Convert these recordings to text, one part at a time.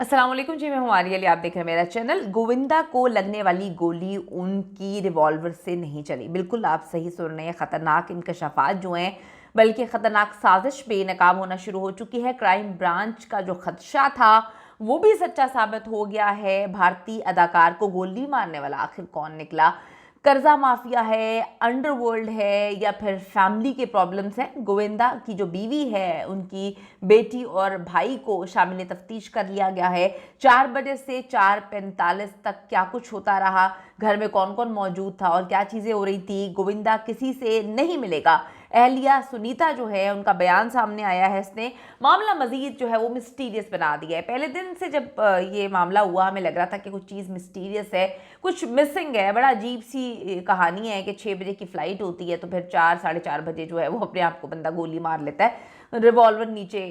अस्सलाम वालेकुम जी, मैं हूँ आर्या अली। आप देख रहे हैं मेरा चैनल। गोविंदा को लगने वाली गोली उनकी रिवॉल्वर से नहीं चली। बिल्कुल आप सही सुन रहे हैं। ख़तरनाक इंकशाफात जो हैं, बल्कि ख़तरनाक साजिश बेनकाब होना शुरू हो चुकी है। क्राइम ब्रांच का जो खदशा था वो भी सच्चा साबित हो गया है। भारतीय अदाकार को गोली मारने वाला आखिर कौन निकला? कर्जा माफिया है, अंडरवर्ल्ड है, या फिर फैमिली के प्रॉब्लम्स हैं? गोविंदा की जो बीवी है, उनकी बेटी और भाई को शामिल तफ्तीश कर लिया गया है। 4 बजे से 4:45 तक क्या कुछ होता रहा, घर में कौन कौन मौजूद था और क्या चीज़ें हो रही थी। गोविंदा किसी से नहीं मिलेगा। अहलिया सुनीता जो है, उनका बयान सामने आया है। इसने मामला मजीद जो है वो मिस्टीरियस बना दिया है। पहले दिन से जब ये मामला हुआ, हमें लग रहा था कि कुछ चीज़ मिस्टीरियस है, कुछ मिसिंग है। बड़ा अजीब सी कहानी है कि 6 बजे की फ़्लाइट होती है तो फिर 4 साढ़े 4 बजे जो है वो अपने आप को बंदा गोली मार लेता है। रिवॉल्वर नीचे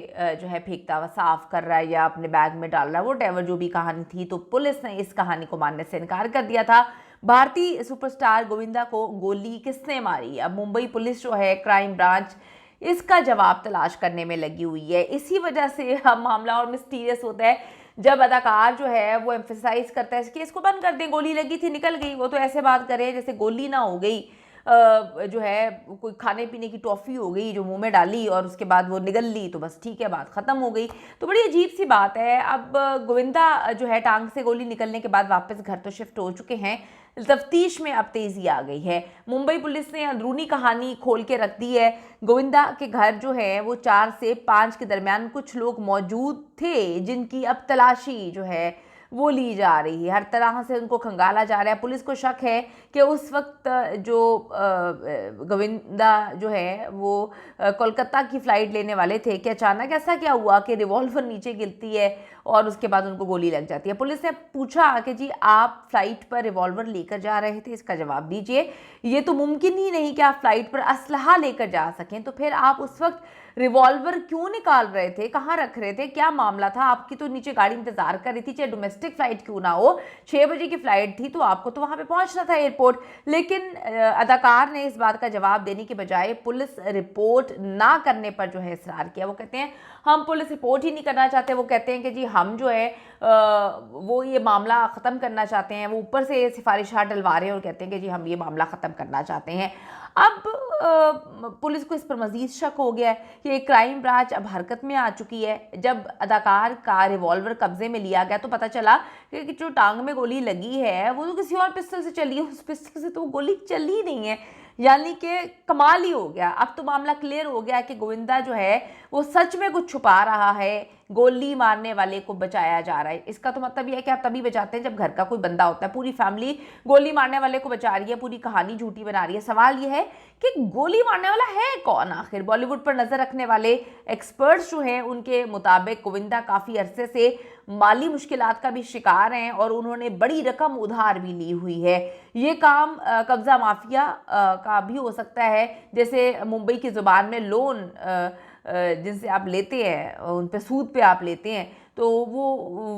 जो है फेंकता हुआ साफ कर रहा है या अपने बैग में डाल रहा है, वो टेवर जो भी कहानी थी। तो पुलिस ने इस कहानी को मानने से इनकार कर दिया था। भारतीय सुपरस्टार गोविंदा को गोली किसने मारी? अब मुंबई पुलिस जो है, क्राइम ब्रांच, इसका जवाब तलाश करने में लगी हुई है। इसी वजह से हम मामला और मिस्टीरियस होता है जब अदाकार जो है वो एम्फेसाइज करता है कि इसको बंद कर दें, गोली लगी थी निकल गई। वो तो ऐसे बात करे जैसे गोली ना हो गई, जो है कोई खाने पीने की टॉफ़ी हो गई जो मुंह में डाली और उसके बाद वो निगल ली तो बस ठीक है, बात ख़त्म हो गई। तो बड़ी अजीब सी बात है। अब गोविंदा जो है टांग से गोली निकलने के बाद वापस घर तो शिफ्ट हो चुके हैं। तफ्तीश में अब तेज़ी आ गई है। मुंबई पुलिस ने अंदरूनी कहानी खोल के रख दी है। गोविंदा के घर जो है वो 4 से 5 के दरमियान कुछ लोग मौजूद थे जिनकी अब तलाशी जो है वो ली जा रही है। हर तरह से उनको खंगाला जा रहा है। पुलिस को शक है कि उस वक्त जो गोविंदा जो है वो कोलकाता की फ़्लाइट लेने वाले थे कि अचानक ऐसा क्या हुआ कि रिवॉल्वर नीचे गिरती है और उसके बाद उनको गोली लग जाती है। पुलिस ने पूछा कि जी आप फ़्लाइट पर रिवॉल्वर लेकर जा रहे थे, इसका जवाब दीजिए। ये तो मुमकिन ही नहीं कि आप फ़्लाइट पर असलहा लेकर जा सकें, तो फिर आप उस वक्त रिवॉल्वर क्यों निकाल रहे थे, कहाँ रख रहे थे, क्या मामला था? आपकी तो नीचे गाड़ी इंतजार कर रही थी, चाहे डोमेस्टिक फ्लाइट क्यों ना हो। 6 बजे की फ्लाइट थी तो आपको तो वहां पे पहुंचना था एयरपोर्ट। लेकिन अदाकार ने इस बात का जवाब देने की बजाय पुलिस रिपोर्ट ना करने पर जो है इसरार किया। वो कहते हैं हम पुलिस रिपोर्ट ही नहीं करना चाहते। वो कहते हैं कि जी हम जो है वो ये मामला ख़त्म करना चाहते हैं। वो ऊपर से सिफारिशात डलवा रहे हैं और कहते हैं कि जी हम ये मामला ख़त्म करना चाहते हैं। अब पुलिस को इस पर मजीद शक हो गया है कि क्राइम ब्रांच अब हरकत में आ चुकी है। जब अदाकार का रिवॉल्वर कब्जे में लिया गया तो पता चला कि जो टांग में गोली लगी है वो तो किसी और पिस्टल से चली है। उस पिस्टल से तो गोली चली नहीं है। यानी कि कमाल ही हो गया। अब तो मामला क्लियर हो गया कि गोविंदा जो है वो सच में कुछ छुपा रहा है। गोली मारने वाले को बचाया जा रहा है। इसका तो मतलब यह है कि आप तभी बचाते हैं जब घर का कोई बंदा होता है। पूरी फैमिली गोली मारने वाले को बचा रही है, पूरी कहानी झूठी बना रही है। सवाल यह है कि गोली मारने वाला है कौन आखिर? बॉलीवुड पर नजर रखने वाले एक्सपर्ट्स जो हैं उनके मुताबिक गोविंदा काफ़ी अरसे से माली मुश्किलात का भी शिकार हैं और उन्होंने बड़ी रकम उधार भी ली हुई है। ये काम कब्ज़ा माफिया का भी हो सकता है, जैसे मुंबई की ज़ुबान में लोन जिनसे आप लेते हैं, उन पे सूद पे आप लेते हैं, तो वो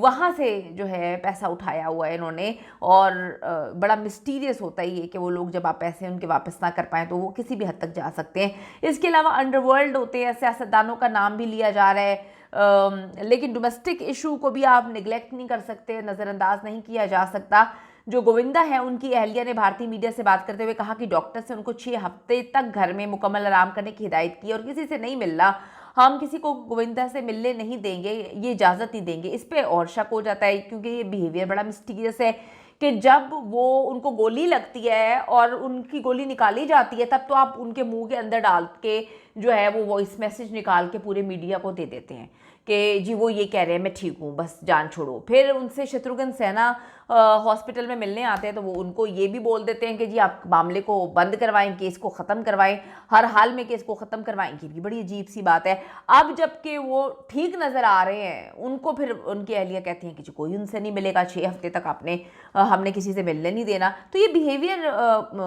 वहाँ से जो है पैसा उठाया हुआ है इन्होंने। और बड़ा मिस्टीरियस होता ही है कि वो लोग जब आप पैसे उनके वापस ना कर पाएँ तो वो किसी भी हद तक जा सकते हैं। इसके अलावा अंडरवर्ल्ड होते हैं, सियासतदानों का नाम भी लिया जा रहा है। लेकिन डोमेस्टिक इशू को भी आप निगलेक्ट नहीं कर सकते, नज़रअंदाज नहीं किया जा सकता। जो गोविंदा है, उनकी अहलिया ने भारतीय मीडिया से बात करते हुए कहा कि डॉक्टर से उनको 6 हफ्ते तक घर में मुकम्मल आराम करने की हिदायत की और किसी से नहीं मिलना। हम किसी को गोविंदा से मिलने नहीं देंगे, ये इजाज़त नहीं देंगे। इस पर और शक हो जाता है क्योंकि ये बिहेवियर बड़ा मिस्टीरियस है कि जब वो उनको गोली लगती है और उनकी गोली निकाली जाती है तब तो आप उनके मुंह के अंदर डाल के जो है वो वॉइस मैसेज निकाल के पूरे मीडिया को दे देते हैं कि जी वो ये कह रहे हैं मैं ठीक हूँ, बस जान छोड़ो। फिर उनसे शत्रुघ्न सिन्हा हॉस्पिटल में मिलने आते हैं तो वो उनको ये भी बोल देते हैं कि जी आप मामले को बंद करवाएं, केस को ख़त्म करवाएं, हर हाल में केस को ख़त्म करवाएं। ये भी बड़ी अजीब सी बात है। अब जबकि वो ठीक नज़र आ रहे हैं, उनको फिर उनकी अहलिया कहती हैं कि जी कोई उनसे नहीं मिलेगा, 6 हफ्ते तक हमने किसी से मिलने नहीं देना। तो ये बिहेवियर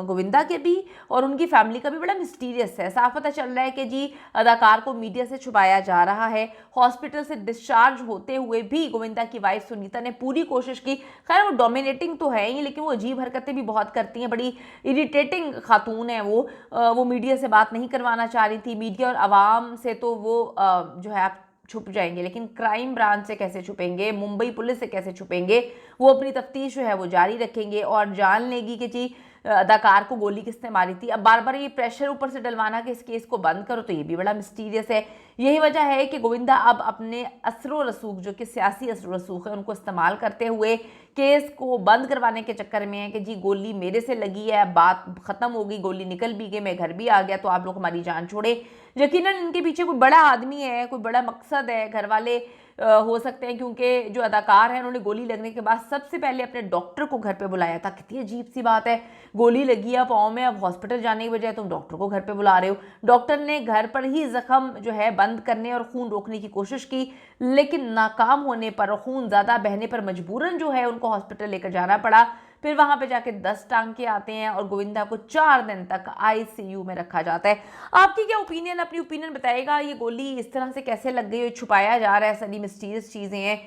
गोविंदा के भी और उनकी फैमिली का भी बड़ा मिस्टीरियस है। साफ पता चल रहा है कि जी अदाकार को मीडिया से छुपाया जा रहा है। हॉस्पिटल से डिस्चार्ज होते हुए भी गोविंदा की वाइफ सुनीता ने पूरी कोशिश की। खैर वो डोमिनेटिंग तो है ही, लेकिन वो अजीब हरकतें भी बहुत करती हैं। बड़ी इरिटेटिंग खातून है वो मीडिया से बात नहीं करवाना चाह रही थी। मीडिया और आवाम से तो वो जो है छुप जाएंगे, लेकिन क्राइम ब्रांच से कैसे छुपेंगे, मुंबई पुलिस से कैसे छुपेंगे? वो अपनी तफ्तीश जो है वो जारी रखेंगे और जान लेगी कि जी अदाकार को गोली किसने मारी थी। अब बार बार ये प्रेशर ऊपर से डलवाना कि इस केस को बंद करो, तो ये भी बड़ा मिस्टीरियस है। यही वजह है कि गोविंदा अब अपने असरो रसूख, जो कि सियासी असरो रसूख है, उनको इस्तेमाल करते हुए केस को बंद करवाने के चक्कर में है कि जी गोली मेरे से लगी है, बात खत्म हो गई, गोली निकल भी गई, मैं घर भी आ गया, तो आप लोग हमारी जान छोड़े। यकीनन इनके पीछे कोई बड़ा आदमी है, कोई बड़ा मकसद है। घर वाले हो सकते हैं, क्योंकि जो अदाकार है उन्होंने गोली लगने के बाद सबसे पहले अपने डॉक्टर को घर पे बुलाया था। कितनी अजीब सी बात है, गोली लगी है पाँव में, अब हॉस्पिटल जाने की बजाय तुम डॉक्टर को घर पे बुला रहे हो। डॉक्टर ने घर पर ही जख्म जो है बंद करने और खून रोकने की कोशिश की, लेकिन नाकाम होने पर, खून ज़्यादा बहने पर मजबूरन जो है उनको हॉस्पिटल लेकर जाना पड़ा। फिर वहां पे जाके 10 टांके आते हैं और गोविंदा को 4 दिन तक आईसीयू में रखा जाता है। आपकी क्या ओपिनियन, अपनी ओपिनियन बताइएगा। ये गोली इस तरह से कैसे लग गई, छुपाया जा रहा है, सारी मिस्टीरियस चीज़ें हैं।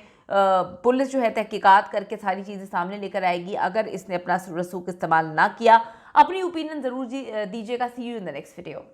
पुलिस जो है तहकीकात करके सारी चीज़ें सामने लेकर आएगी। अगर इसने अपना रसूख इस्तेमाल ना किया, अपनी ओपिनियन ज़रूर दीजिएगा। See you in the next video.